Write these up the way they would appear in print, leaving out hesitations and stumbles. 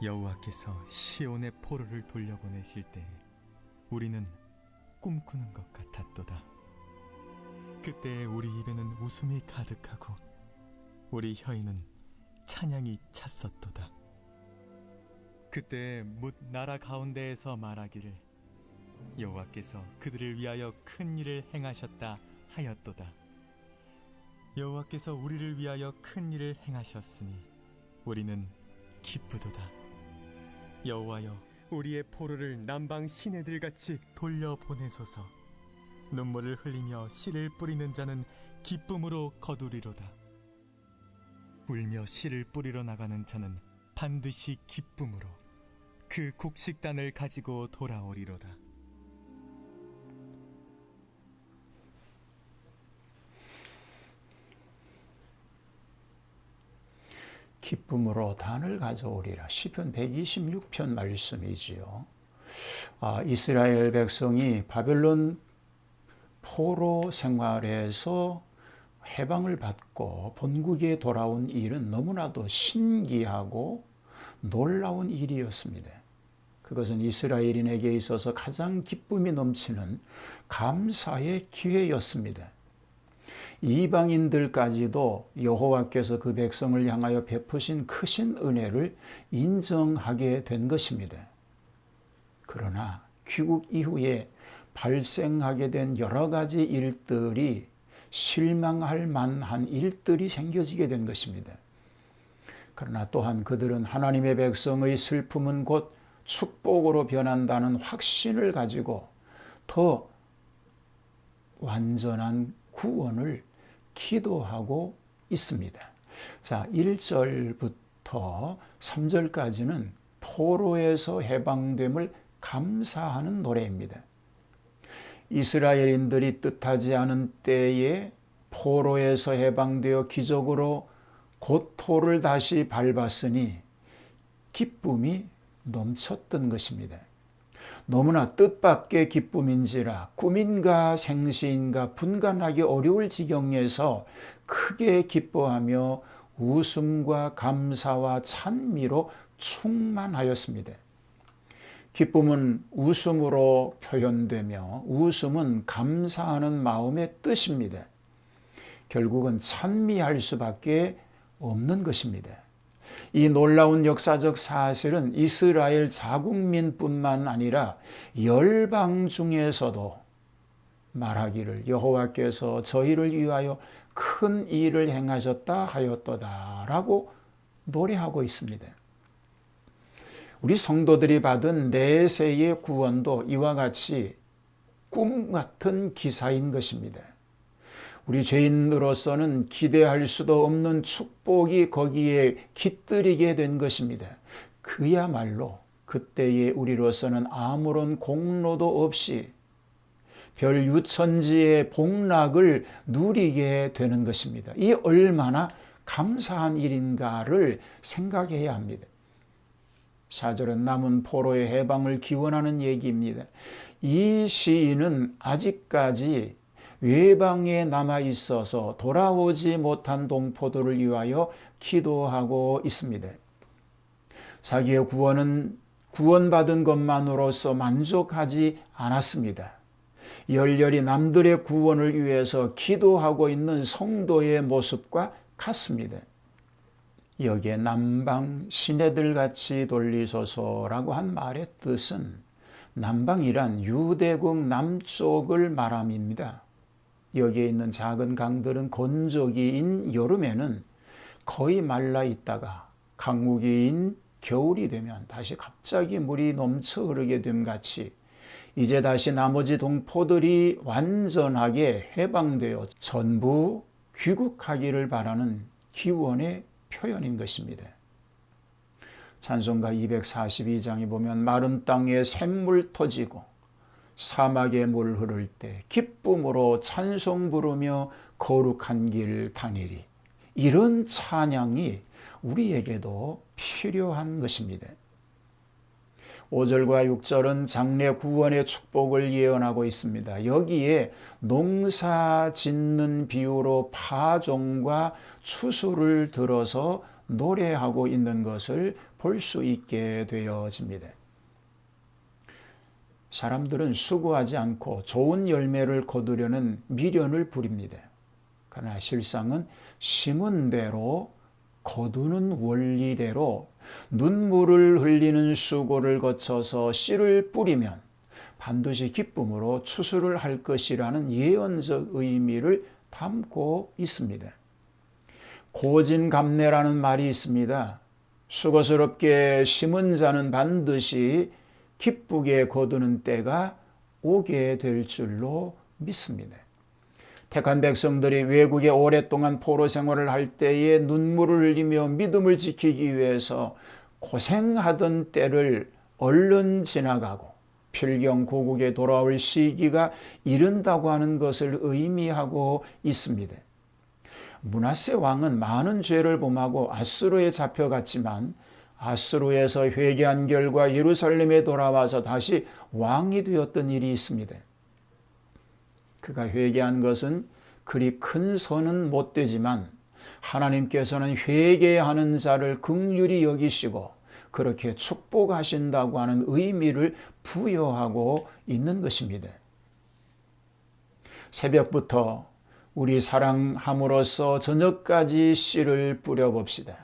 여호와께서 시온의 포로를 돌려보내실 때 우리는 꿈꾸는 것 같았도다. 그때 우리 입에는 웃음이 가득하고 우리 혀에는 찬양이 찼었도다. 그때 뭇 나라 가운데에서 말하기를 여호와께서 그들을 위하여 큰 일을 행하셨다 하였도다. 여호와께서 우리를 위하여 큰 일을 행하셨으니 우리는 기쁘도다. 여호와여, 우리의 포로를 남방 시내들같이 돌려보내소서. 눈물을 흘리며 씨를 뿌리는 자는 기쁨으로 거두리로다. 울며 씨를 뿌리러 나가는 자는 반드시 기쁨으로 그 곡식단을 가지고 돌아오리로다. 기쁨으로 단을 가져오리라. 시편 126편 말씀이지요. 이스라엘 백성이 바벨론 포로 생활에서 해방을 받고 본국에 돌아온 일은 너무나도 신기하고 놀라운 일이었습니다. 그것은 이스라엘인에게 있어서 가장 기쁨이 넘치는 감사의 기회였습니다. 이방인들까지도 여호와께서 그 백성을 향하여 베푸신 크신 은혜를 인정하게 된 것입니다. 그러나 귀국 이후에 발생하게 된 여러 가지 일들이 실망할 만한 일들이 생겨지게 된 것입니다. 그러나 또한 그들은 하나님의 백성의 슬픔은 곧 축복으로 변한다는 확신을 가지고 더 완전한 구원을 기도하고 있습니다. 자, 1절부터 3절까지는 포로에서 해방됨을 감사하는 노래입니다. 이스라엘인들이 뜻하지 않은 때에 포로에서 해방되어 기적으로 고토를 다시 밟았으니 기쁨이 넘쳤던 것입니다. 너무나 뜻밖의 기쁨인지라 꿈인가 생시인가 분간하기 어려울 지경에서 크게 기뻐하며 웃음과 감사와 찬미로 충만하였습니다. 기쁨은 웃음으로 표현되며 웃음은 감사하는 마음의 뜻입니다. 결국은 찬미할 수밖에 없는 것입니다. 이 놀라운 역사적 사실은 이스라엘 자국민뿐만 아니라 열방 중에서도 말하기를 여호와께서 저희를 위하여 큰 일을 행하셨다 하였도다라고 노래하고 있습니다. 우리 성도들이 받은 내세의 구원도 이와 같이 꿈 같은 기사인 것입니다. 우리 죄인으로서는 기대할 수도 없는 축복이 거기에 깃들이게 된 것입니다. 그야말로 그때의 우리로서는 아무런 공로도 없이 별 유천지의 복락을 누리게 되는 것입니다. 이 얼마나 감사한 일인가를 생각해야 합니다. 4절은 남은 포로의 해방을 기원하는 얘기입니다. 이 시인은 아직까지 외방에 남아 있어서 돌아오지 못한 동포들을 위하여 기도하고 있습니다. 자기의 구원받은 것만으로서 만족하지 않았습니다. 열렬히 남들의 구원을 위해서 기도하고 있는 성도의 모습과 같습니다. 여기에 남방 시내들같이 돌리소서라고 한 말의 뜻은 남방이란 유대국 남쪽을 말함입니다. 여기에 있는 작은 강들은 건조기인 여름에는 거의 말라 있다가 강우기인 겨울이 되면 다시 갑자기 물이 넘쳐 흐르게 됨 같이 이제 다시 나머지 동포들이 완전하게 해방되어 전부 귀국하기를 바라는 기원의 표현인 것입니다. 찬송가 242장에 보면 마른 땅에 샘물 터지고 사막에 물 흐를 때 기쁨으로 찬송 부르며 거룩한 길 다니리. 이런 찬양이 우리에게도 필요한 것입니다. 5절과 6절은 장래 구원의 축복을 예언하고 있습니다. 여기에 농사 짓는 비유로 파종과 추수를 들어서 노래하고 있는 것을 볼 수 있게 되어집니다. 사람들은 수고하지 않고 좋은 열매를 거두려는 미련을 부립니다. 그러나 실상은 심은 대로 거두는 원리대로 눈물을 흘리는 수고를 거쳐서 씨를 뿌리면 반드시 기쁨으로 추수를 할 것이라는 예언적 의미를 담고 있습니다. 고진감래라는 말이 있습니다. 수고스럽게 심은 자는 반드시 기쁘게 거두는 때가 오게 될 줄로 믿습니다. 택한 백성들이 외국에 오랫동안 포로 생활을 할 때에 눈물을 흘리며 믿음을 지키기 위해서 고생하던 때를 얼른 지나가고 필경 고국에 돌아올 시기가 이른다고 하는 것을 의미하고 있습니다. 므낫세 왕은 많은 죄를 범하고 아수르에 잡혀갔지만 아수르에서 회개한 결과 예루살렘에 돌아와서 다시 왕이 되었던 일이 있습니다. 그가 회개한 것은 그리 큰 선은 못 되지만 하나님께서는 회개하는 자를 긍휼히 여기시고 그렇게 축복하신다고 하는 의미를 부여하고 있는 것입니다. 새벽부터 우리 사랑함으로써 저녁까지 씨를 뿌려봅시다.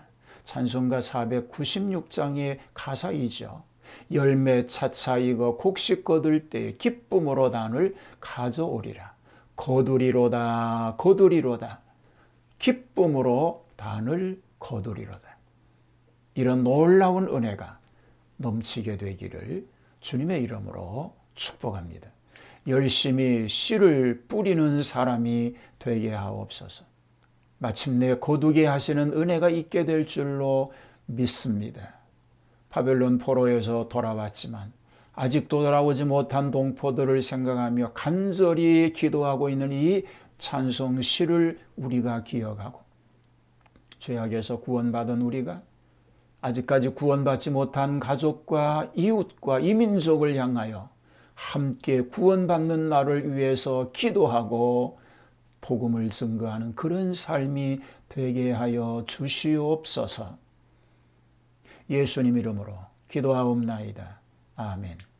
찬송가 496장의 가사이죠. 열매 차차 익어 곡식 거둘 때 기쁨으로 단을 가져오리라. 거두리로다 거두리로다. 기쁨으로 단을 거두리로다. 이런 놀라운 은혜가 넘치게 되기를 주님의 이름으로 축복합니다. 열심히 씨를 뿌리는 사람이 되게 하옵소서. 마침내 거두게 하시는 은혜가 있게 될 줄로 믿습니다. 바벨론 포로에서 돌아왔지만 아직도 돌아오지 못한 동포들을 생각하며 간절히 기도하고 있는 이 찬송 시를 우리가 기억하고 죄악에서 구원받은 우리가 아직까지 구원받지 못한 가족과 이웃과 이민족을 향하여 함께 구원받는 날을 위해서 기도하고 복음을 증거하는 그런 삶이 되게 하여 주시옵소서. 예수님 이름으로 기도하옵나이다. 아멘.